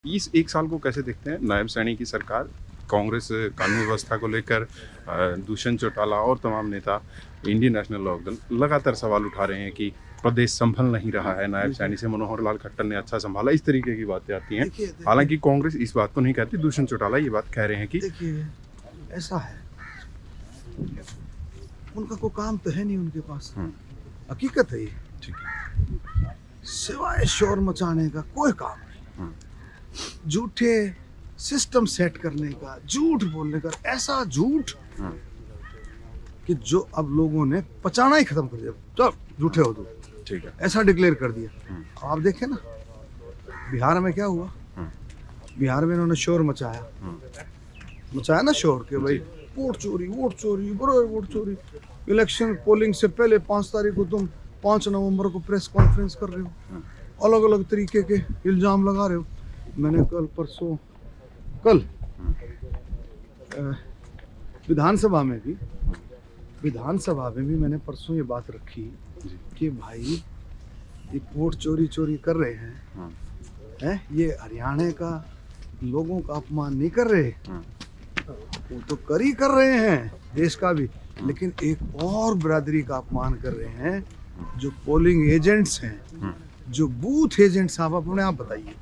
इस 1 साल को कैसे देखते हैं? नायब सैनी की सरकार, कांग्रेस कानून व्यवस्था को लेकर दुष्यंत चौटाला और तमाम नेता इंडियन नेशनल लोकदल लगातार सवाल उठा रहे हैं कि प्रदेश संभल नहीं रहा है, नायब सैनी से मनोहर लाल खट्टर ने अच्छा संभाला, इस तरीके की बातें आती हैं। हालांकि कांग्रेस इस बात को नहीं कहती, दुष्यंत चौटाला ये बात कह रहे हैं कि देखिए ऐसा है, उनका कोई काम तो है नहीं उनके पास, हकीकत है ये। ठीक है। सिवाय शोर मचाने का कोई काम नहीं, झूठे सिस्टम सेट करने का, झूठ बोलने का, ऐसा झूठ कि जो अब लोगों ने पचाना ही खत्म कर दिया। चल झूठे हो तो ठीक है, ऐसा डिक्लेयर कर दिया। आप देखें ना बिहार में क्या हुआ, बिहार में इन्होंने शोर मचाया ना शोर के भाई वोट चोरी बड़े वोट चोरी। इलेक्शन पोलिंग से पहले 5 तारीख को तुम 5 नवंबर को प्रेस कॉन्फ्रेंस कर रहे हो, अलग अलग तरीके के इल्जाम लगा रहे हो। मैंने कल विधानसभा में भी मैंने परसों ये बात रखी कि भाई ये वोट चोरी कर रहे हैं, ये हरियाणा का लोगों का अपमान नहीं कर रहे, वो तो कर रहे हैं देश का भी, लेकिन एक और बिरादरी का अपमान कर रहे हैं जो पोलिंग एजेंट्स हैं, जो बूथ एजेंट्स। आप अपने आप बताइए,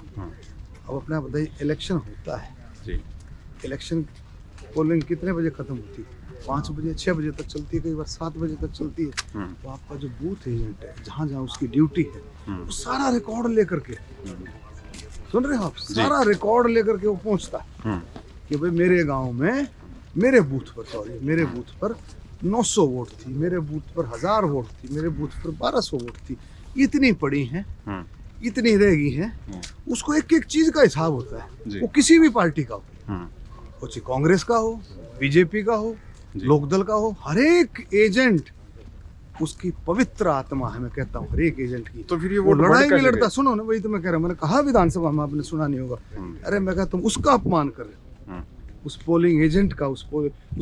इलेक्शन होता है जी। इलेक्शन पोलिंग कितने बजे खत्म होती है? 5 बजे 6 बजे तक चलती है, कई बार 7 बजे तक चलती है। तो आपका जो बूथ एजेंट है, जहाँ जहाँ उसकी ड्यूटी है, वो सारा रिकॉर्ड लेकर के, सुन रहे हो आप, सारा रिकॉर्ड लेकर के वो पहुँचता है कि भाई मेरे गांव में मेरे बूथ पर 900 वोट थी, मेरे बूथ पर 1000 वोट थी, मेरे बूथ पर 1200 वोट थी, इतनी पड़ी हैं, इतनी रहेगी हैं। उसको एक एक चीज का हिसाब होता है, वो किसी भी पार्टी का हो, वो चाहे कांग्रेस का हो, बीजेपी का हो, लोकदल का हो, हर एक एजेंट उसकी पवित्र आत्मा है। मैं कहता हूँ हर एक एजेंट की, तो फिर ये वो वोट लड़ाई नहीं लड़ता। सुनो ना, वही तो मैं कह रहा हूँ, मैंने कहा विधानसभा में, आपने सुना नहीं होगा। अरे मैं कहता हूँ उसका अपमान कर रहे हो, उस पोलिंग एजेंट का, उस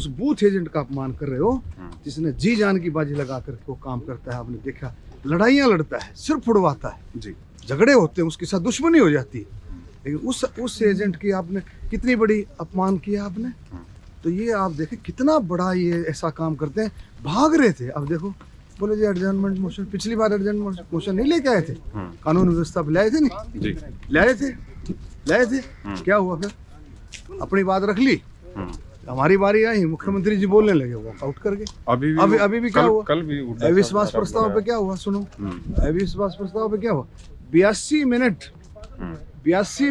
बूथ एजेंट का अपमान कर रहे हो, जिसने जी जान की बाजी लगा करके वो काम करता है। आपने देखा, लड़ाइयाँ लड़ता है, सिर फुड़वाता है जी, झगड़े होते हैं, उसके साथ दुश्मनी हो जाती है, लेकिन उस एजेंट की आपने कितनी बड़ी अपमान किया आपने। तो ये आप देखें कितना बड़ा ये ऐसा काम करते हैं। भाग रहे थे, अब देखो बोले जी एडजर्नमेंट मोशन, पिछली बार एडजर्नमेंट मोशन नहीं लेके आए थे, कानून व्यवस्था पे लाए थे, नहीं लाए थे, क्या हुआ फिर? अपनी बात रख ली, हमारी बारी आई, मुख्यमंत्री जी बोलने लगे, वॉकआउट करके। अभी भी क्या हुआ? कल भी अविश्वास प्रस्ताव पे क्या हुआ? सुनो, अविश्वास प्रस्ताव पे क्या हुआ? 82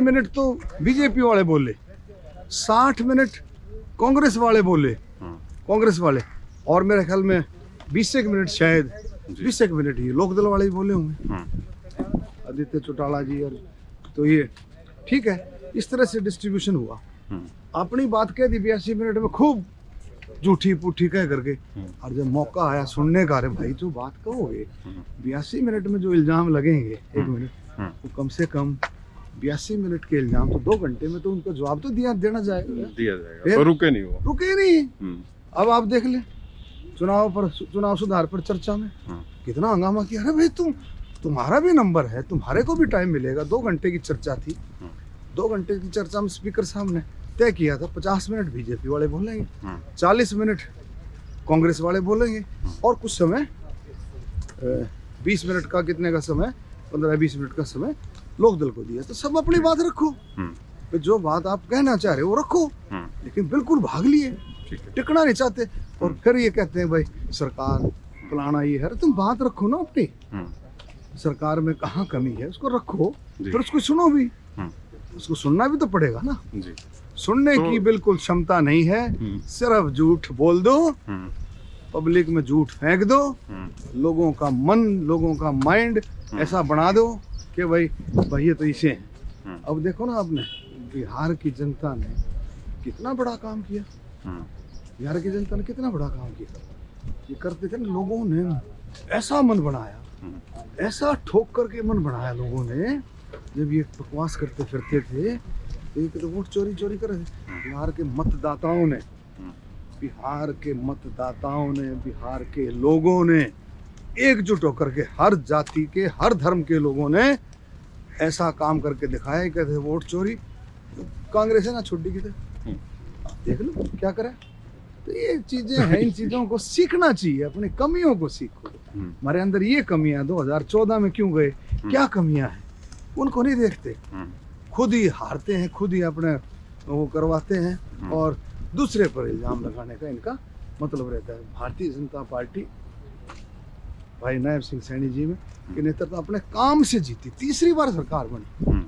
मिनट तो बीजेपी वाले बोले, 60 मिनट कांग्रेस वाले बोले, और मेरे ख्याल में 20 मिनट, शायद 20 मिनट ही लोकदल वाले ही बोले होंगे, आदित्य चौटाला जी। और तो ये ठीक है, इस तरह से डिस्ट्रीब्यूशन हुआ। अपनी बात कह दी 82 मिनट में, खूब झूठी पूठी कह करके, और जब मौका आया सुनने का, अरे भाई जो बात कहोगे 82 मिनट में जो इल्जाम लगेंगे, 1 मिनट, तो कम से कम 82 मिनट के इल्जाम तो 2 घंटे में तो उनको जवाब तो देना जाएगा, तो रुके नहीं। अब आप देख ले, चुनाव सुधार पर चर्चा में कितना हंगामा किया। अरे भाई तुम्हारा भी नंबर है, तुम्हारे को भी टाइम मिलेगा। 2 घंटे की चर्चा थी, 2 घंटे की चर्चा में स्पीकर साहब ने तय किया था 50 मिनट बीजेपी वाले बोलेंगे, 40 मिनट कांग्रेस वाले बोलेंगे, और कुछ समय 20 मिनट का, कितने का समय, 15-20 मिनट का समय लोकदल को दिया। तो सब अपनी बात रखो, तो जो बात आप कहना चाह रहे हो वो रखो, लेकिन बिल्कुल भाग लिए, टिकना नहीं चाहते। और फिर ये कहते हैं भाई सरकार फलाना ये है। तुम बात रखो ना अपनी, सरकार में कहाँ कमी है उसको रखो, फिर उसको सुनो भी, उसको सुनना भी तो पड़ेगा ना जी। सुनने की बिल्कुल क्षमता नहीं है, सिर्फ झूठ बोल दो, पब्लिक में झूठ फेंक दो, लोगों का मन, लोगों का माइंड ऐसा बना दो कि भाई ये तो इसे हैं। अब देखो ना, आपने बिहार की जनता ने कितना बड़ा काम किया, बिहार की जनता ने कितना बड़ा काम किया। ये करते थे ना, लोगों ने ऐसा मन बनाया, ऐसा ठोक करके मन बनाया लोगों ने, जब ये बकवास करते फिरते थे, तो वोट चोरी कर रहे थे। बिहार के मतदाताओं ने, बिहार के लोगों ने एकजुट होकर के, हर जाति के, हर धर्म के लोगों ने ऐसा काम करके दिखाया। कहते वोट चोरी, कांग्रेस है ना छोड़ी किधर, देख लो क्या करे। तो ये चीजें हैं, इन चीजों को सीखना चाहिए, अपनी कमियों को सीखो। हमारे अंदर ये कमियां 2014 में क्यों गए, क्या कमियां हैं उनको नहीं देखते, खुद ही हारते हैं, खुद ही अपने वो करवाते हैं और दूसरे पर इल्जाम लगाने का इनका मतलब रहता है। भारतीय जनता पार्टी भाई नायब सिंह सैनी जी में के नेतृत्व अपने काम से जीती, तीसरी बार सरकार बनी।